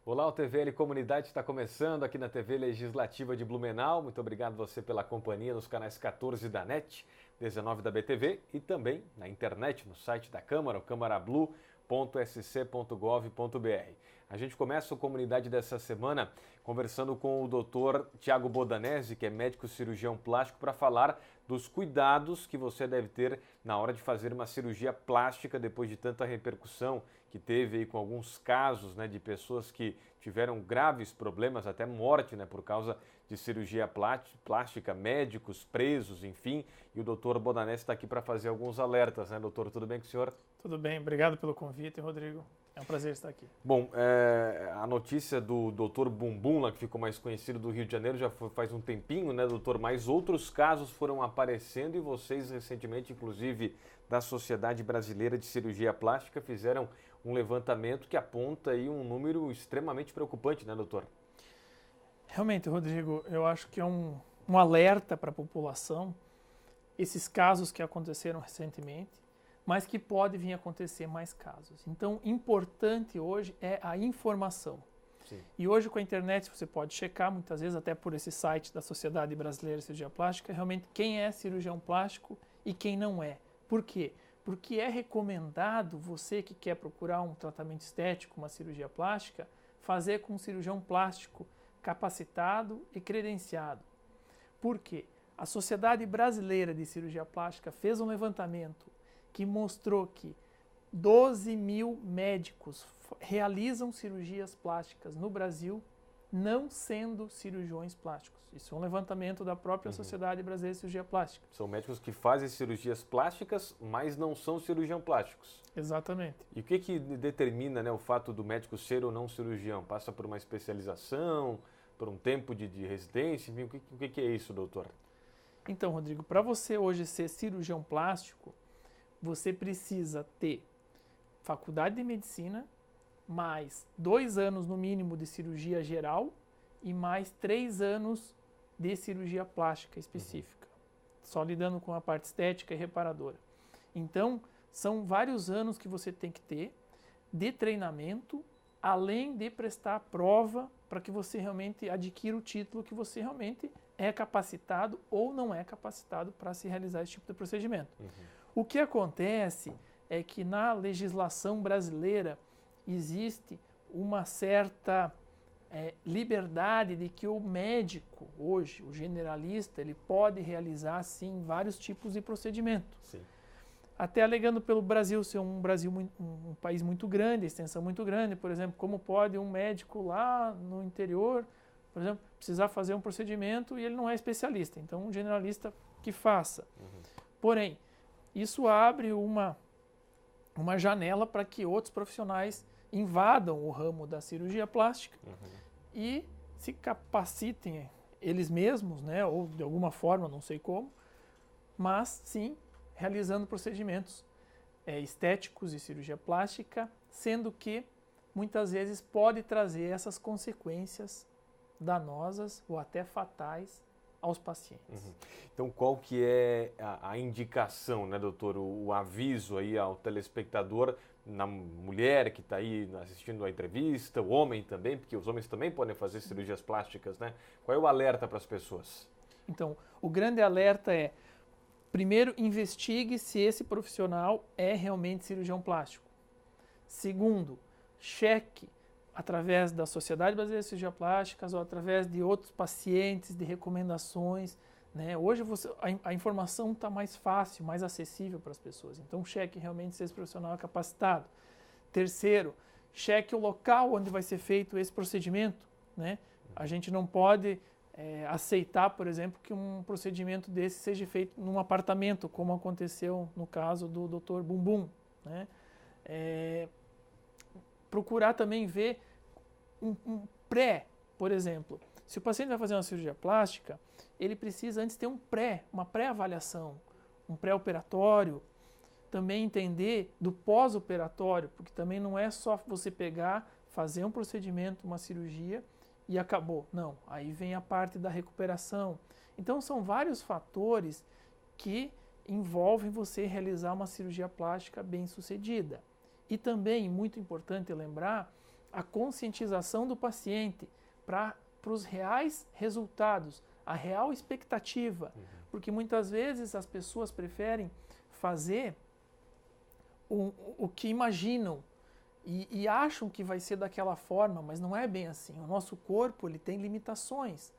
Olá, o TVL Comunidade está começando aqui na TV Legislativa de Blumenau. Muito obrigado você pela companhia nos canais 14 da NET, 19 da BTV e também na internet, no site da Câmara, o câmarablu.sc.gov.br. A gente começa a comunidade dessa semana conversando com o Dr. Tiago Bodanese, que é médico cirurgião plástico, para falar dos cuidados que você deve ter na hora de fazer uma cirurgia plástica depois de tanta repercussão que teve aí com alguns casos, né, de pessoas que tiveram graves problemas, até morte, né, por causa de cirurgia plástica, médicos presos, enfim. E o Dr. Bodanese está aqui para fazer alguns alertas, né, doutor? Tudo bem com o senhor? Tudo bem, obrigado pelo convite, Rodrigo. É um prazer estar aqui. Bom, a notícia do Dr. Bumbum, lá, que ficou mais conhecido do Rio de Janeiro, já faz um tempinho, né, doutor? Mas outros casos foram aparecendo e vocês recentemente, inclusive, da Sociedade Brasileira de Cirurgia Plástica, fizeram um levantamento que aponta aí um número extremamente preocupante, né, doutor? Realmente, Rodrigo, eu acho que é um alerta para a população, esses casos que aconteceram recentemente, mas que pode vir a acontecer mais casos. Então, importante hoje é a informação. Sim. E hoje com a internet você pode checar, muitas vezes até por esse site da Sociedade Brasileira de Cirurgia Plástica, realmente quem é cirurgião plástico e quem não é. Por quê? Porque é recomendado você que quer procurar um tratamento estético, uma cirurgia plástica, fazer com um cirurgião plástico capacitado e credenciado. Por quê? A Sociedade Brasileira de Cirurgia Plástica fez um levantamento que mostrou que 12 mil médicos realizam cirurgias plásticas no Brasil, não sendo cirurgiões plásticos. Isso é um levantamento da própria Sociedade Brasileira de Cirurgia Plástica. São médicos que fazem cirurgias plásticas, mas não são cirurgião plásticos. Exatamente. E o que determina, né, o fato do médico ser ou não cirurgião? Passa por uma especialização, por um tempo de residência? O que é isso, doutor? Então, Rodrigo, para você hoje ser cirurgião plástico, você precisa ter faculdade de medicina, mais 2 anos no mínimo de cirurgia geral e mais 3 anos de cirurgia plástica específica, só lidando com a parte estética e reparadora. Então, são vários anos que você tem que ter de treinamento, além de prestar a prova para que você realmente adquira o título que você realmente é capacitado ou não é capacitado para se realizar esse tipo de procedimento. O que acontece é que na legislação brasileira existe uma certa liberdade de que o médico, hoje, o generalista, ele pode realizar, sim, vários tipos de procedimento. Sim. Até alegando pelo Brasil ser um país muito grande, extensão muito grande, por exemplo, como pode um médico lá no interior, por exemplo, precisar fazer um procedimento e ele não é especialista, então um generalista que faça. Porém, isso abre uma janela para que outros profissionais invadam o ramo da cirurgia plástica e se capacitem eles mesmos, né, ou de alguma forma, não sei como, mas sim realizando procedimentos estéticos e cirurgia plástica, sendo que muitas vezes pode trazer essas consequências danosas ou até fatais aos pacientes. Então, qual que é a indicação, né, doutor, o aviso aí ao telespectador, na mulher que está aí assistindo a entrevista, o homem também, porque os homens também podem fazer cirurgias plásticas, né? Qual é o alerta para as pessoas? Então, o grande alerta é, primeiro, investigue se esse profissional é realmente cirurgião plástico. Segundo, cheque através da Sociedade Brasileira de Cirurgia Plástica ou através de outros pacientes, de recomendações, né? Hoje a informação está mais fácil, mais acessível para as pessoas. Então, cheque realmente se esse profissional é capacitado. Terceiro, cheque o local onde vai ser feito esse procedimento, né? A gente não pode aceitar, por exemplo, que um procedimento desse seja feito num apartamento, como aconteceu no caso do Dr. Bumbum, né? Procurar também ver um pré, por exemplo. Se o paciente vai fazer uma cirurgia plástica, ele precisa antes ter uma pré-avaliação, um pré-operatório, também entender do pós-operatório, porque também não é só você pegar, fazer um procedimento, uma cirurgia e acabou. Não, aí vem a parte da recuperação. Então são vários fatores que envolvem você realizar uma cirurgia plástica bem sucedida. E também, muito importante lembrar, a conscientização do paciente para os reais resultados, a real expectativa, porque muitas vezes as pessoas preferem fazer o que imaginam e acham que vai ser daquela forma, mas não é bem assim. O nosso corpo ele tem limitações.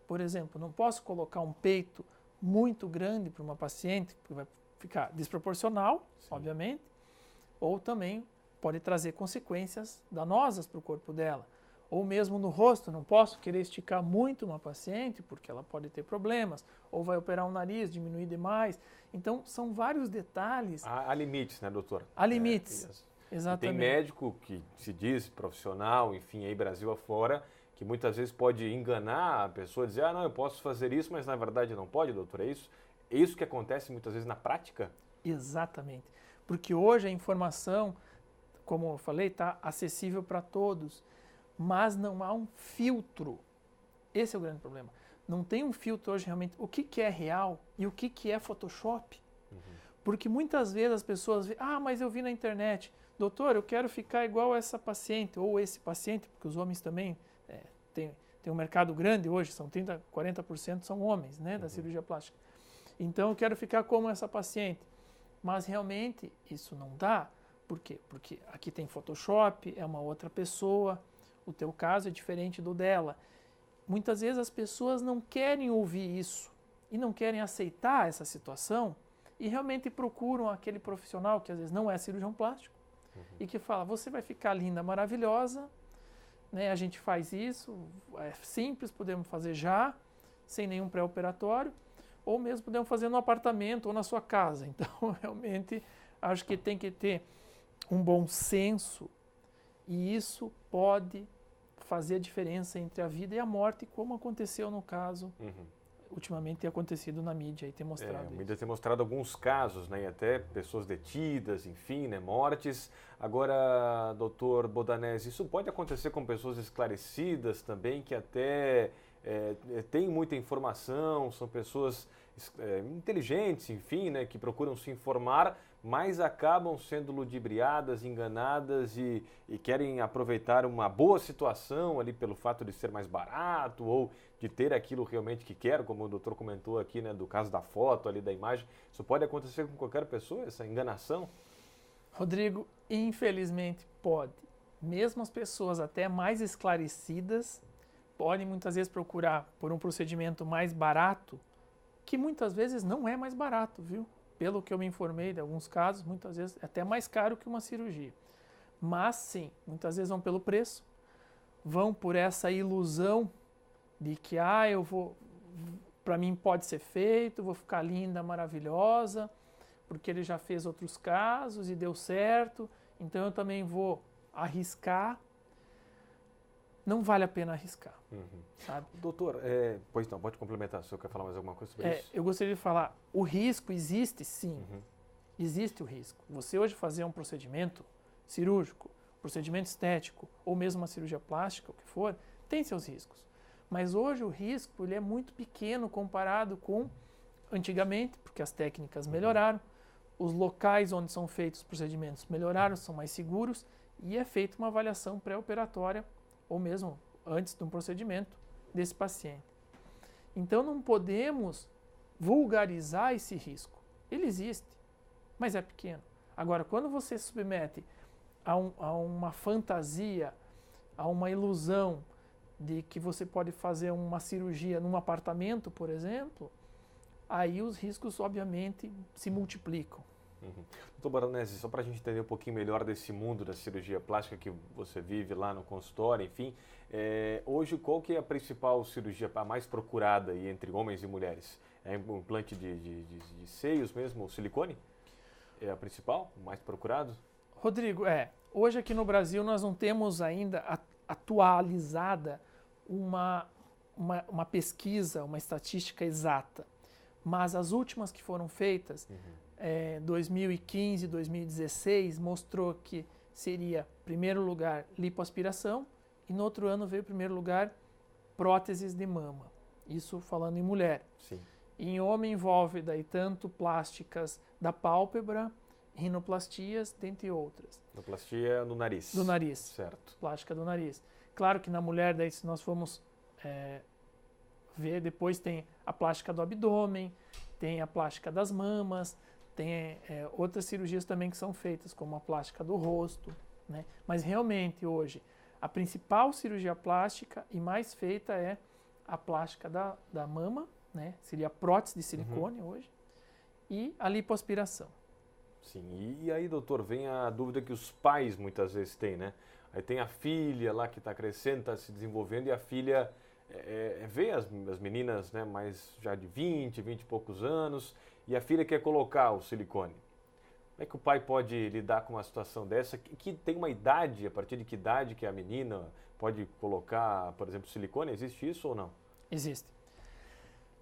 Por exemplo, não posso colocar um peito muito grande para uma paciente, porque vai ficar desproporcional, sim, obviamente, ou também pode trazer consequências danosas para o corpo dela. Ou mesmo no rosto, não posso querer esticar muito uma paciente, porque ela pode ter problemas, ou vai operar o nariz, diminuir demais. Então, são vários detalhes. Há limites, né, doutor? Há limites, exatamente. E tem médico que se diz profissional, enfim, aí Brasil afora, que muitas vezes pode enganar a pessoa, dizer, não, eu posso fazer isso, mas na verdade não pode, doutor, é isso? É isso que acontece muitas vezes na prática? Exatamente, porque hoje a informação, como eu falei, está acessível para todos, mas não há um filtro. Esse é o grande problema. Não tem um filtro hoje realmente, o que é real e o que é Photoshop. Porque muitas vezes as pessoas veem, mas eu vi na internet, doutor, eu quero ficar igual a essa paciente, ou esse paciente, porque os homens também tem um mercado grande hoje, são 30%, 40% são homens, né, da cirurgia plástica. Então eu quero ficar como essa paciente. Mas realmente isso não dá. Por quê? Porque aqui tem Photoshop, é uma outra pessoa, o teu caso é diferente do dela. Muitas vezes as pessoas não querem ouvir isso e não querem aceitar essa situação e realmente procuram aquele profissional que às vezes não é cirurgião plástico e que fala, você vai ficar linda, maravilhosa, né? A gente faz isso, é simples, podemos fazer já, sem nenhum pré-operatório, ou mesmo podemos fazer no apartamento ou na sua casa. Então, realmente, acho que tem que ter um bom senso e isso pode fazer a diferença entre a vida e a morte, como aconteceu no caso, ultimamente tem acontecido na mídia e tem mostrado A mídia tem mostrado alguns casos, né, e até pessoas detidas, enfim, né, mortes. Agora, doutor Bodanese, isso pode acontecer com pessoas esclarecidas também, que até têm muita informação, são pessoas inteligentes, enfim, né, que procuram se informar, mas acabam sendo ludibriadas, enganadas e querem aproveitar uma boa situação ali pelo fato de ser mais barato ou de ter aquilo realmente que quer, como o doutor comentou aqui, né, do caso da foto ali, da imagem. Isso pode acontecer com qualquer pessoa, essa enganação? Rodrigo, infelizmente pode. Mesmo as pessoas até mais esclarecidas podem muitas vezes procurar por um procedimento mais barato, que muitas vezes não é mais barato, viu? Pelo que eu me informei de alguns casos, muitas vezes é até mais caro que uma cirurgia. Mas sim, muitas vezes vão pelo preço, vão por essa ilusão de que para mim pode ser feito, vou ficar linda, maravilhosa, porque ele já fez outros casos e deu certo, então eu também vou arriscar. Não vale a pena arriscar, sabe? Doutor, pois não, pode complementar, se o senhor quer falar mais alguma coisa sobre isso? Eu gostaria de falar, o risco existe sim, existe o risco. Você hoje fazer um procedimento cirúrgico, procedimento estético, ou mesmo uma cirurgia plástica, o que for, tem seus riscos. Mas hoje o risco ele é muito pequeno comparado com antigamente, porque as técnicas melhoraram, os locais onde são feitos os procedimentos melhoraram, são mais seguros, e é feita uma avaliação pré-operatória ou mesmo antes de um procedimento desse paciente. Então não podemos vulgarizar esse risco. Ele existe, mas é pequeno. Agora, quando você se submete a uma fantasia, a uma ilusão de que você pode fazer uma cirurgia num apartamento, por exemplo, aí os riscos, obviamente, se multiplicam. Doutor Bodanese, só para a gente entender um pouquinho melhor desse mundo da cirurgia plástica que você vive lá no consultório, enfim, hoje qual que é a principal cirurgia, a mais procurada aí entre homens e mulheres? É o implante de seios mesmo, o silicone? É a principal, o mais procurado? Rodrigo, hoje aqui no Brasil nós não temos ainda atualizada uma pesquisa, uma estatística exata, mas as últimas que foram feitas, 2015, 2016, mostrou que seria, em primeiro lugar, lipoaspiração e no outro ano veio, em primeiro lugar, próteses de mama. Isso falando em mulher. Sim. Em homem envolve daí tanto plásticas da pálpebra rinoplastias, dentre outras. Rinoplastia no nariz. Do nariz. Certo. Plástica do nariz. Claro que na mulher, daí se nós formos ver, depois tem a plástica do abdômen, tem a plástica das mamas, tem outras cirurgias também que são feitas, como a plástica do rosto, né? Mas realmente hoje, a principal cirurgia plástica e mais feita é a plástica da mama, né? Seria a prótese de silicone hoje, e a lipoaspiração. Sim, e aí, doutor, vem a dúvida que os pais muitas vezes têm, né? Aí tem a filha lá que está crescendo, está se desenvolvendo, e a filha vê as meninas, né, mais já de 20 e poucos anos, e a filha quer colocar o silicone. Como é que o pai pode lidar com uma situação dessa? Que tem uma idade, a partir de que idade que a menina pode colocar, por exemplo, silicone? Existe isso ou não? Existe.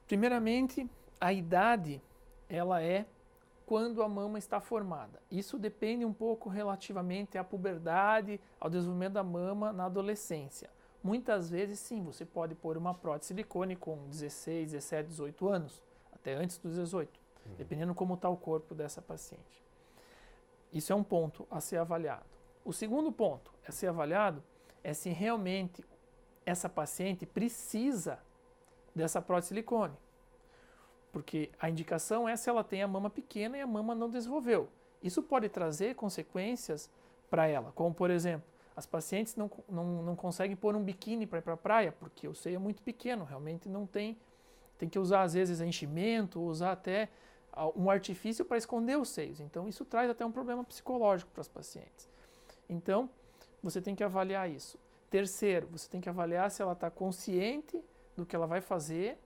Primeiramente, a idade, ela é quando a mama está formada. Isso depende um pouco relativamente à puberdade, ao desenvolvimento da mama na adolescência. Muitas vezes, sim, você pode pôr uma prótese de silicone com 16, 17, 18 anos, até antes dos 18, dependendo como está o corpo dessa paciente. Isso é um ponto a ser avaliado. O segundo ponto a ser avaliado é se realmente essa paciente precisa dessa prótese de silicone. Porque a indicação é se ela tem a mama pequena e a mama não desenvolveu. Isso pode trazer consequências para ela, como por exemplo, as pacientes não conseguem pôr um biquíni para ir para a praia, porque o seio é muito pequeno, realmente não tem que usar às vezes enchimento, usar até um artifício para esconder os seios. Então isso traz até um problema psicológico para as pacientes. Então você tem que avaliar isso. Terceiro, você tem que avaliar se ela está consciente do que ela vai fazer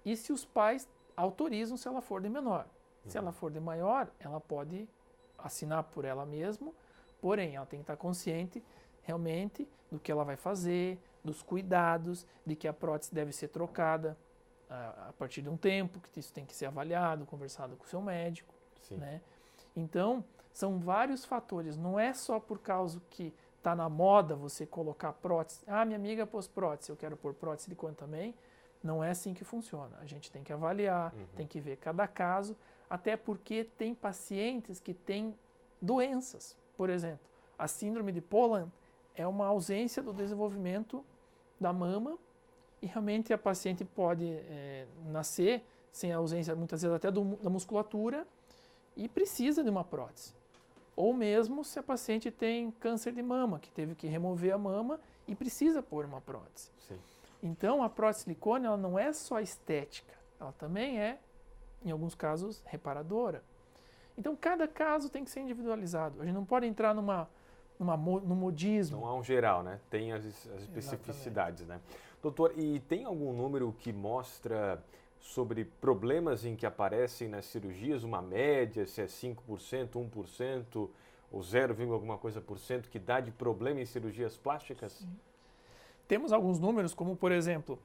e se os pais autorizam se ela for de menor. Se ela for de maior, ela pode assinar por ela mesma, porém ela tem que estar consciente realmente do que ela vai fazer, dos cuidados, de que a prótese deve ser trocada a partir de um tempo, que isso tem que ser avaliado, conversado com o seu médico. Né? Então, são vários fatores, não é só por causa que está na moda você colocar prótese. Ah, minha amiga pôs prótese, eu quero pôr prótese de silicone também. Não é assim que funciona. A gente tem que avaliar, tem que ver cada caso, até porque tem pacientes que têm doenças. Por exemplo, a síndrome de Poland é uma ausência do desenvolvimento da mama e realmente a paciente pode nascer sem a ausência, muitas vezes até da musculatura e precisa de uma prótese. Ou mesmo se a paciente tem câncer de mama, que teve que remover a mama e precisa pôr uma prótese. Sim. Então, a prótese de silicone ela não é só estética, ela também é, em alguns casos, reparadora. Então, cada caso tem que ser individualizado. A gente não pode entrar no modismo. Não há um geral, né? Tem as especificidades, né? Doutor, e tem algum número que mostra sobre problemas em que aparecem nas cirurgias, uma média, se é 5%, 1% ou 0, alguma coisa por cento que dá de problema em cirurgias plásticas? Sim. Temos alguns números, como por exemplo,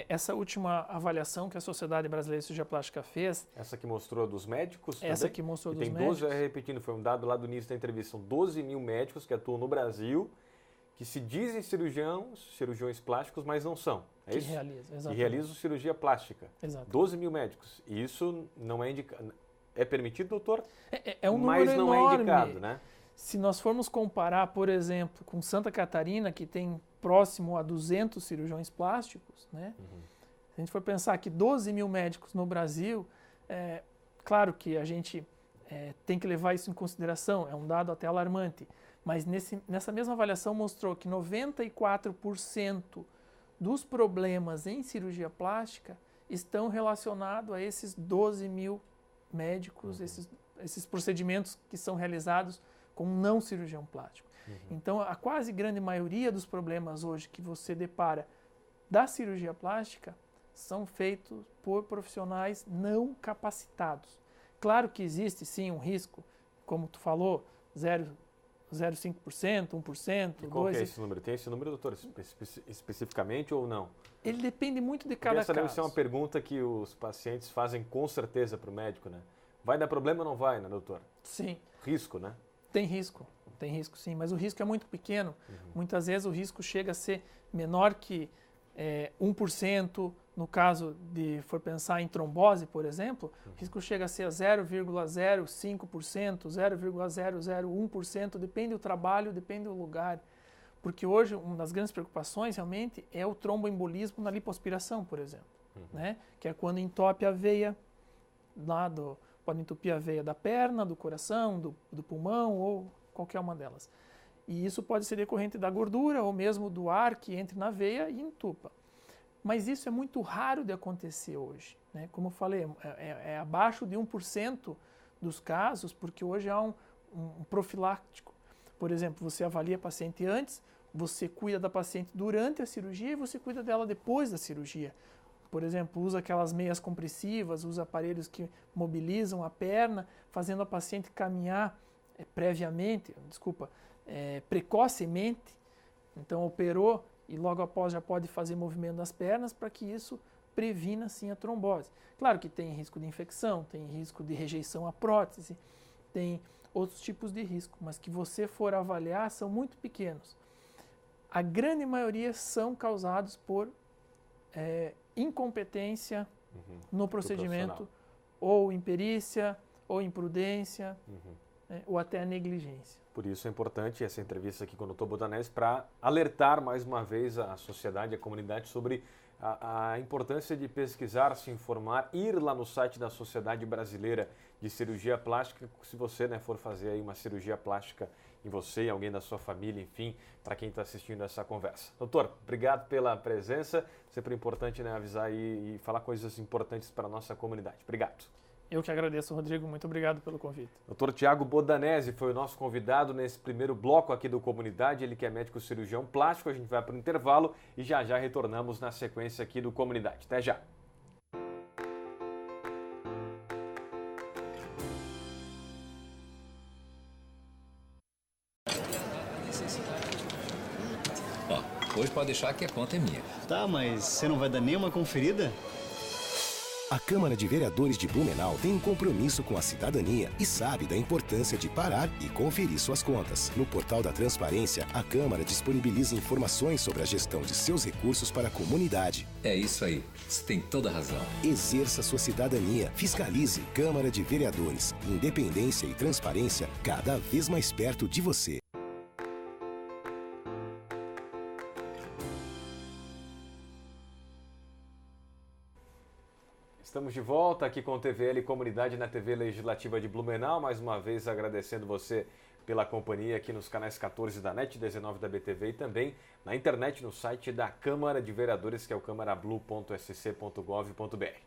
essa última avaliação que a Sociedade Brasileira de Cirurgia Plástica fez. Essa que mostrou dos médicos também? Essa que mostrou dos médicos. Tem 12, repetindo, foi um dado lá do início da entrevista, são 12 mil médicos que atuam no Brasil, que se dizem cirurgiões plásticos, mas não são. É isso? Exatamente. Que realizam cirurgia plástica. Exato. 12 mil médicos. E isso não é indicado. É permitido, doutor? É um número mas não enorme. É indicado, né? Se nós formos comparar, por exemplo, com Santa Catarina, que tem próximo a 200 cirurgiões plásticos, né? Se a gente for pensar que 12 mil médicos no Brasil, claro que a gente tem que levar isso em consideração, é um dado até alarmante, mas nessa mesma avaliação mostrou que 94% dos problemas em cirurgia plástica estão relacionados a esses 12 mil médicos, esses procedimentos que são realizados com um não cirurgião plástico. Então, a quase grande maioria dos problemas hoje que você depara da cirurgia plástica são feitos por profissionais não capacitados. Claro que existe, sim, um risco, como tu falou, 0,5%, 1%, 2%. E qual que é esse número? Tem esse número, doutor, especificamente ou não? Ele depende muito de cada caso. Essa deve ser uma pergunta que os pacientes fazem com certeza para o médico, né? Vai dar problema ou não vai, né, doutor? Sim. Risco, né? Tem risco sim, mas o risco é muito pequeno. Muitas vezes o risco chega a ser menor que 1%, no caso de for pensar em trombose, por exemplo, o risco chega a ser 0,05%, 0,001%, depende do trabalho, depende do lugar. Porque hoje uma das grandes preocupações realmente é o tromboembolismo na lipoaspiração, por exemplo, né? Que é quando entope a veia, pode entupir a veia da perna, do coração, do pulmão ou qualquer uma delas. E isso pode ser decorrente da gordura ou mesmo do ar que entre na veia e entupa. Mas isso é muito raro de acontecer hoje, né? Como eu falei, é abaixo de 1% dos casos, porque hoje há um profilático. Por exemplo, você avalia a paciente antes, você cuida da paciente durante a cirurgia e você cuida dela depois da cirurgia. Por exemplo, usa aquelas meias compressivas, usa aparelhos que mobilizam a perna, fazendo a paciente caminhar precocemente. Então, operou e logo após já pode fazer movimento das pernas para que isso previna, sim, a trombose. Claro que tem risco de infecção, tem risco de rejeição à prótese, tem outros tipos de risco, mas que você for avaliar são muito pequenos. A grande maioria são causados por incompetência no procedimento, ou imperícia, ou imprudência, ou até a negligência. Por isso é importante essa entrevista aqui com o Dr. Bodanese para alertar mais uma vez a sociedade, a comunidade sobre a importância de pesquisar, se informar, ir lá no site da Sociedade Brasileira de Cirurgia Plástica, se você for fazer aí uma cirurgia plástica em você, em alguém da sua família, enfim, para quem está assistindo essa conversa. Doutor, obrigado pela presença, sempre importante, né, avisar e falar coisas importantes para a nossa comunidade. Obrigado. Eu que agradeço, Rodrigo. Muito obrigado pelo convite. Dr. Tiago Bodanese foi o nosso convidado nesse primeiro bloco aqui do Comunidade. Ele que é médico cirurgião plástico. A gente vai para o intervalo e já retornamos na sequência aqui do Comunidade. Até já! Hoje pode deixar que a conta é minha. Tá, mas você não vai dar nenhuma conferida? A Câmara de Vereadores de Blumenau tem um compromisso com a cidadania e sabe da importância de parar e conferir suas contas. No portal da Transparência, a Câmara disponibiliza informações sobre a gestão de seus recursos para a comunidade. É isso aí, você tem toda a razão. Exerça sua cidadania, fiscalize. Câmara de Vereadores. Independência e transparência cada vez mais perto de você. Estamos de volta aqui com o TVL Comunidade na TV Legislativa de Blumenau. Mais uma vez agradecendo você pela companhia aqui nos canais 14 da NET, 19 da BTV e também na internet no site da Câmara de Vereadores, que é o câmarablu.sc.gov.br.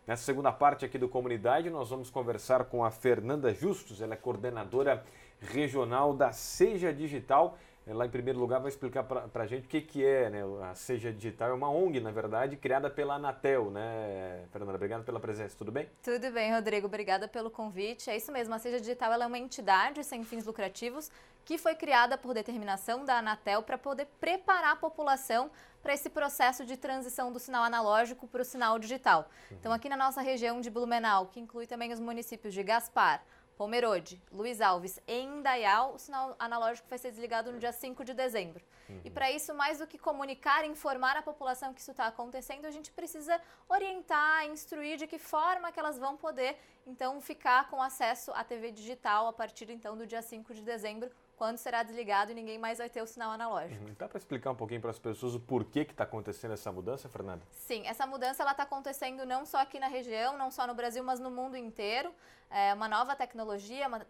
Nessa segunda parte aqui do Comunidade, nós vamos conversar com a Fernanda Justus, ela é coordenadora regional da Seja Digital. Ela, em primeiro lugar, vai explicar para a gente o que é, né, a Seja Digital. É uma ONG, na verdade, criada pela Anatel, né, Fernanda? Obrigado pela presença, tudo bem? Tudo bem, Rodrigo. Obrigada pelo convite. É isso mesmo, a Seja Digital ela é uma entidade sem fins lucrativos que foi criada por determinação da Anatel para poder preparar a população para esse processo de transição do sinal analógico para o sinal digital. Então, aqui na nossa região de Blumenau, que inclui também os municípios de Gaspar, Pomerode, Luiz Alves e Indaial, o sinal analógico vai ser desligado no dia 5 de dezembro. E para isso, mais do que comunicar, informar a população que isso está acontecendo, a gente precisa orientar, instruir de que forma que elas vão poder, então, ficar com acesso à TV digital a partir, então, do dia 5 de dezembro, quando será desligado e ninguém mais vai ter o sinal analógico. Dá para explicar um pouquinho para as pessoas o porquê que está acontecendo essa mudança, Fernanda? Sim, essa mudança está acontecendo não só aqui na região, não só no Brasil, mas no mundo inteiro. É uma nova tecnologia, uma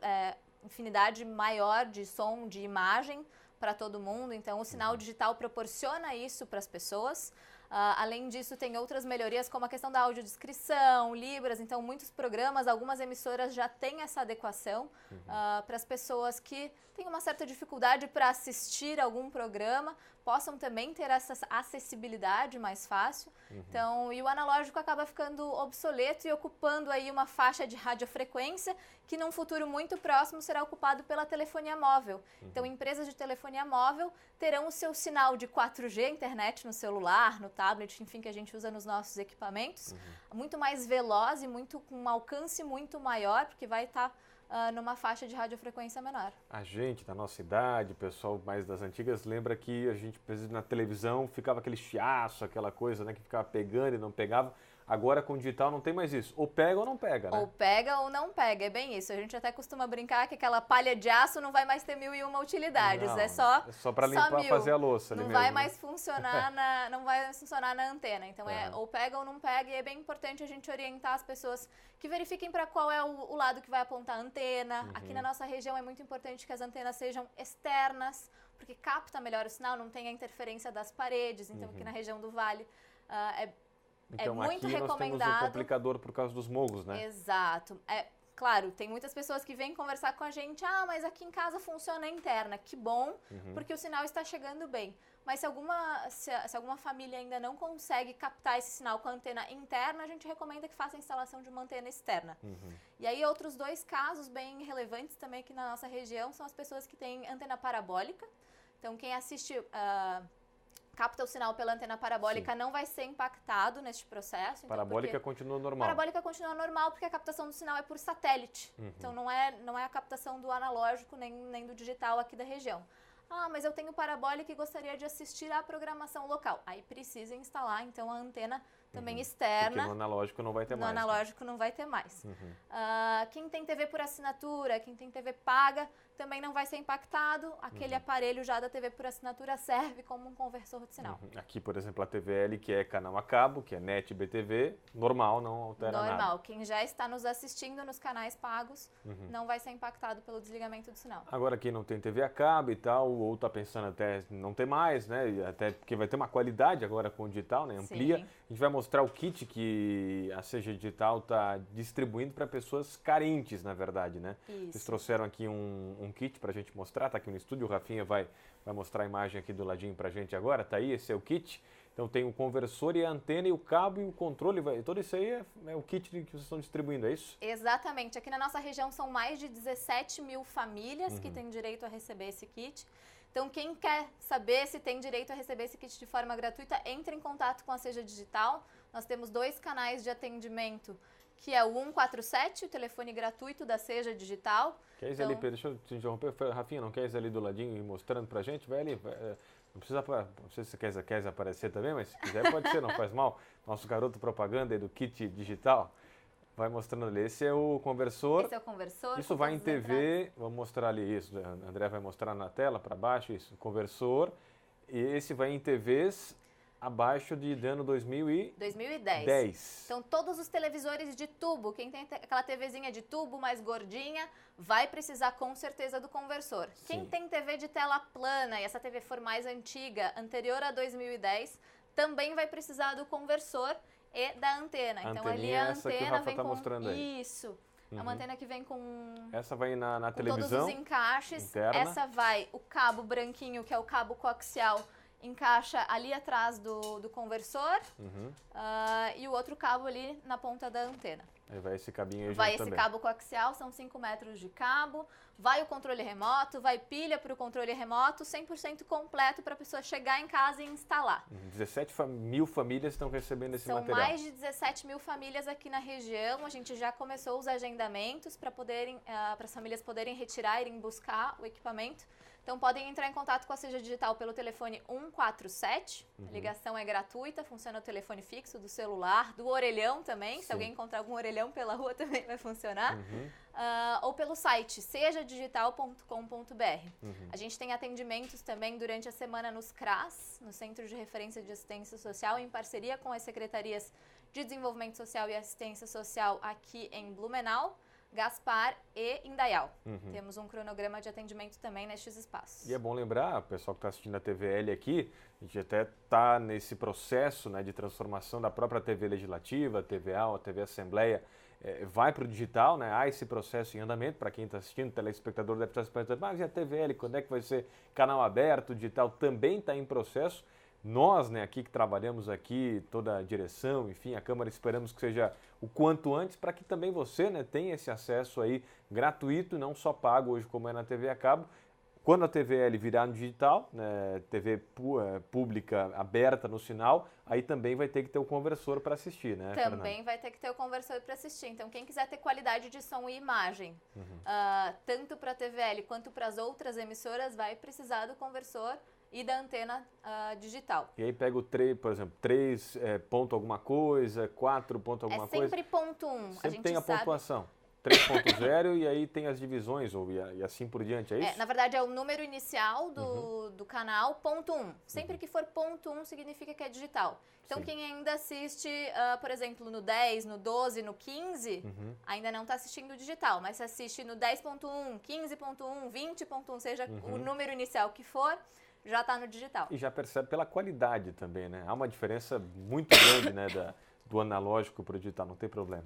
infinidade maior de som, de imagem para todo mundo. Então, o sinal digital proporciona isso para as pessoas. Além disso, tem outras melhorias, como a questão da audiodescrição, Libras. Então, muitos programas, algumas emissoras já têm essa adequação para as pessoas que têm uma certa dificuldade para assistir algum programa, possam também ter essa acessibilidade mais fácil. Então, e o analógico acaba ficando obsoleto e ocupando aí uma faixa de radiofrequência que num futuro muito próximo será ocupado pela telefonia móvel. Então, empresas de telefonia móvel terão o seu sinal de 4G, internet no celular, no tablet, enfim, que a gente usa nos nossos equipamentos, muito mais veloz e com um alcance muito maior, porque vai estar numa faixa de radiofrequência menor. A gente, da nossa idade, o pessoal mais das antigas, lembra que a gente, por exemplo, na televisão, ficava aquele chiaço, aquela coisa, né, que ficava pegando e não pegava. Agora, com o digital, não tem mais isso. Ou pega ou não pega, né? Ou pega ou não pega, é bem isso. A gente até costuma brincar que aquela palha de aço não vai mais ter 1001 utilidades. Não, é só para limpar, fazer a louça ali não mesmo. Vai mais funcionar não vai mais funcionar na antena. Então, ou pega ou não pega. E é bem importante a gente orientar as pessoas que verifiquem para qual é o lado que vai apontar a antena. Aqui na nossa região é muito importante que as antenas sejam externas, porque capta melhor o sinal, não tem a interferência das paredes. Então, aqui na região do Vale Então, muito aqui recomendado. Nós temos o complicador por causa dos mogos, né? Exato. Claro, tem muitas pessoas que vêm conversar com a gente, mas aqui em casa funciona a interna. Que bom, porque o sinal está chegando bem. Mas se alguma família ainda não consegue captar esse sinal com a antena interna, a gente recomenda que faça a instalação de uma antena externa. E aí, outros 2 casos bem relevantes também aqui na nossa região são as pessoas que têm antena parabólica. Então, quem assiste... capta o sinal pela antena parabólica, não vai ser impactado neste processo. Então, parabólica continua normal. Parabólica continua normal porque a captação do sinal é por satélite. Então, não é a captação do analógico nem do digital aqui da região. Mas eu tenho parabólica e gostaria de assistir à programação local. Aí precisa instalar, então, a antena também externa. Porque no analógico não vai ter mais. No analógico não vai ter mais. Quem tem TV por assinatura, quem tem TV paga, também não vai ser impactado. Aquele aparelho já da TV por assinatura serve como um conversor de sinal. Aqui, por exemplo, a TVL, que é canal a cabo, que é NET BTV, normal, não altera nada. Normal. Quem já está nos assistindo nos canais pagos não vai ser impactado pelo desligamento do sinal. Agora, quem não tem TV a cabo e tal, ou está pensando até não ter mais, né? Até porque vai ter uma qualidade agora com o digital, né? Amplia. Sim. A gente vai mostrar o kit que a CG Digital está distribuindo para pessoas carentes, na verdade, né? Isso. Eles trouxeram aqui um kit para a gente mostrar, tá aqui no estúdio, o Rafinha vai mostrar a imagem aqui do ladinho para a gente agora, tá aí, esse é o kit. Então tem o conversor e a antena e o cabo e o controle, todo isso aí é o kit que vocês estão distribuindo, é isso? Exatamente. Aqui na nossa região são mais de 17 mil famílias que têm direito a receber esse kit. Então, quem quer saber se tem direito a receber esse kit de forma gratuita, entre em contato com a CG Digital. Nós temos 2 canais de atendimento, que é o 147, o telefone gratuito da CG Digital. Quer ir ali, deixa eu te interromper, Rafinha, não quer ir ali do ladinho e mostrando pra gente? Vai ali, não precisa, não sei se você quer aparecer também, mas se quiser pode ser, não faz mal. Nosso garoto propaganda aí do kit digital. Vai mostrando ali, esse é o conversor. Esse é o conversor. Isso vai em TV, vamos mostrar ali isso, a André vai mostrar na tela, para baixo, isso, conversor. E esse vai em TVs abaixo de ano 2010. Então, todos os televisores de tubo, quem tem aquela TVzinha de tubo mais gordinha, vai precisar com certeza do conversor. Sim. Quem tem TV de tela plana e essa TV for mais antiga, anterior a 2010, também vai precisar do conversor e da antena. Então, ali a essa que o antena Rafa vem tá com... mostrando aí. Isso. É uma antena que vem com... Essa vai na com televisão todos os encaixes. interna. Essa vai, o cabo branquinho, que é o cabo coaxial, encaixa ali atrás do conversor. E o outro cabo ali na ponta da antena. Aí vai esse cabinho aí Vai junto esse também. cabo coaxial, são 5 metros de cabo. Vai o controle remoto, vai pilha para o controle remoto, 100% completo para a pessoa chegar em casa e instalar. 17 mil famílias estão recebendo esse São material. mais de 17 mil famílias aqui na região. A gente já começou os agendamentos para as famílias poderem retirar, irem buscar o equipamento. Então, podem entrar em contato com a CG Digital pelo telefone 147. A ligação é gratuita, funciona o telefone fixo do celular, do orelhão também. Se alguém encontrar algum orelhão pela rua, também vai funcionar. Ou pelo site sejadigital.com.br. A gente tem atendimentos também durante a semana nos CRAS, no Centro de Referência de Assistência Social, em parceria com as Secretarias de Desenvolvimento Social e Assistência Social aqui em Blumenau, Gaspar e Indaial. Temos um cronograma de atendimento também nestes espaços. E é bom lembrar, o pessoal que está assistindo a TVL aqui, a gente até está nesse processo, né, de transformação da própria TV Legislativa, a TVA, a TV Assembleia, vai para o digital, né? Há esse processo em andamento. Para quem está assistindo, o telespectador deve estar se perguntando, mas e a TVL, quando é que vai ser canal aberto, digital? Também está em processo. Nós, né, aqui que trabalhamos aqui, toda a direção, enfim, a Câmara, esperamos que seja o quanto antes para que também você, né, tenha esse acesso aí gratuito, não só pago hoje como é na TV a cabo, Quando a TVL virar no digital, né, TV pública aberta no sinal, aí também vai ter que ter o conversor para assistir, né, Também Fernanda? vai ter que ter o conversor para assistir. Então, quem quiser ter qualidade de som e imagem, tanto para a TVL quanto para as outras emissoras, vai precisar do conversor e da antena digital. E aí pega o 3, por exemplo, 3 ponto alguma coisa, 4 ponto alguma coisa. É sempre ponto 1. Sempre a gente tem a sabe. pontuação. 3.0 e aí tem as divisões e assim por diante, é isso? Na verdade, é o número inicial do canal, ponto 1. Sempre que for ponto 1, significa que é digital. Então, Sim. quem ainda assiste, por exemplo, no 10, no 12, no 15, ainda não está assistindo digital. Mas se assiste no 10.1, 15.1, 20.1, seja o número inicial que for, já está no digital. E já percebe pela qualidade também, né? Há uma diferença muito grande, né, do analógico para o digital, não tem problema.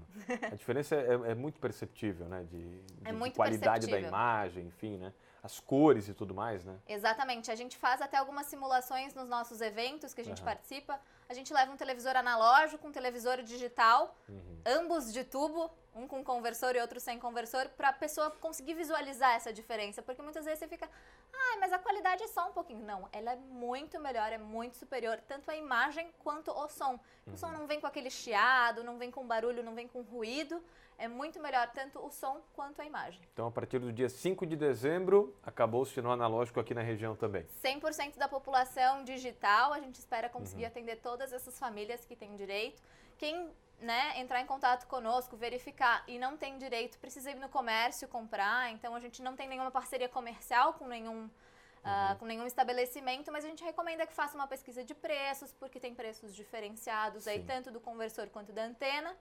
A diferença é muito perceptível, né? De muito qualidade da perceptível. imagem, enfim, né? As cores e tudo mais, né? Exatamente. A gente faz até algumas simulações nos nossos eventos que a gente participa. A gente leva um televisor analógico, um televisor digital, ambos de tubo, um com conversor e outro sem conversor, para a pessoa conseguir visualizar essa diferença. Porque muitas vezes você fica, mas a qualidade é só um pouquinho. Não, ela é muito melhor, é muito superior, tanto a imagem quanto o som. O som não vem com aquele chiado, não vem com barulho, não vem com ruído. É muito melhor tanto o som quanto a imagem. Então, a partir do dia 5 de dezembro, acabou o sinal analógico aqui na região também. 100% da população digital, a gente espera conseguir atender todas essas famílias que têm direito. Quem entrar em contato conosco, verificar e não tem direito, precisa ir no comércio comprar. Então, a gente não tem nenhuma parceria comercial com nenhum estabelecimento, mas a gente recomenda que faça uma pesquisa de preços, porque tem preços diferenciados aí, tanto do conversor quanto da antena.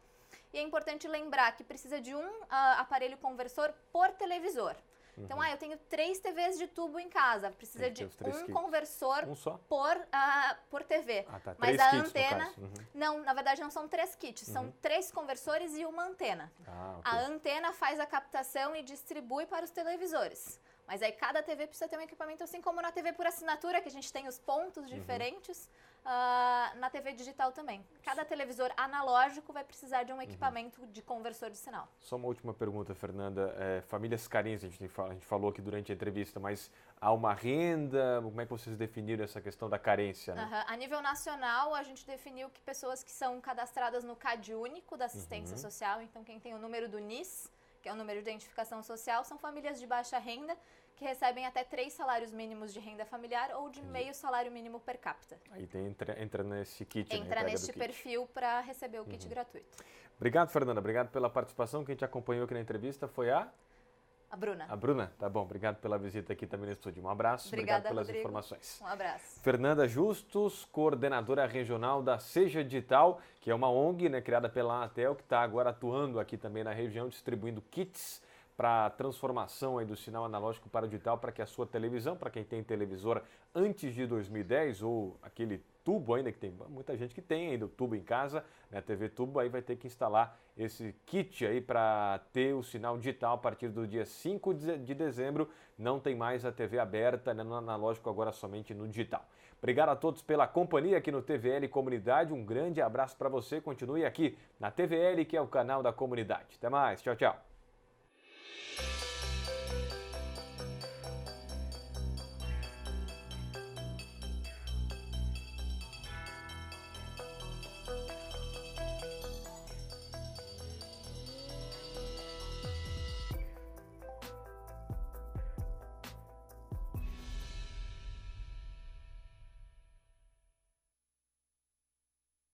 E é importante lembrar que precisa de um aparelho conversor por televisor. Então, eu tenho 3 TVs de tubo em casa, precisa de um conversor por TV. Tá. Mas 3 a kits, antena, no caso. não, na verdade não são 3 kits, são 3 conversores e uma antena. Ok. A antena faz a captação e distribui para os televisores. Mas aí cada TV precisa ter um equipamento, assim como na TV por assinatura, que a gente tem os pontos diferentes, na TV digital também. Cada televisor analógico vai precisar de um equipamento de conversor de sinal. Só uma última pergunta, Fernanda. Famílias carentes, a gente falou aqui durante a entrevista, mas há uma renda? Como é que vocês definiram essa questão da carência? Né? A nível nacional, a gente definiu que pessoas que são cadastradas no CAD único da assistência social, então quem tem o número do NIS, que é o número de identificação social, são famílias de baixa renda que recebem até 3 salários mínimos de renda familiar ou de meio salário mínimo per capita. Aí entra nesse kit. Entra neste perfil para receber o kit gratuito. Obrigado, Fernanda. Obrigado pela participação. Quem te acompanhou aqui na entrevista foi a Bruna. A Bruna? Tá bom. Obrigado pela visita aqui também no estúdio. Um abraço. Obrigada, obrigado pelas Rodrigo. informações. Um abraço. Fernanda Justus, coordenadora regional da Seja Digital, que é uma ONG, né, criada pela Anatel, que está agora atuando aqui também na região, distribuindo kits para a transformação aí do sinal analógico para o digital, para que a sua televisão, para quem tem televisor antes de 2010 ou aquele tubo ainda, que tem muita gente que tem ainda o tubo em casa, né, TV tubo, aí vai ter que instalar esse kit aí para ter o sinal digital a partir do dia 5 de dezembro. Não tem mais a TV aberta, né, no analógico, agora somente no digital. Obrigado a todos pela companhia aqui no TVL Comunidade. Um grande abraço para você. Continue aqui na TVL, que é o canal da comunidade. Até mais. Tchau, tchau.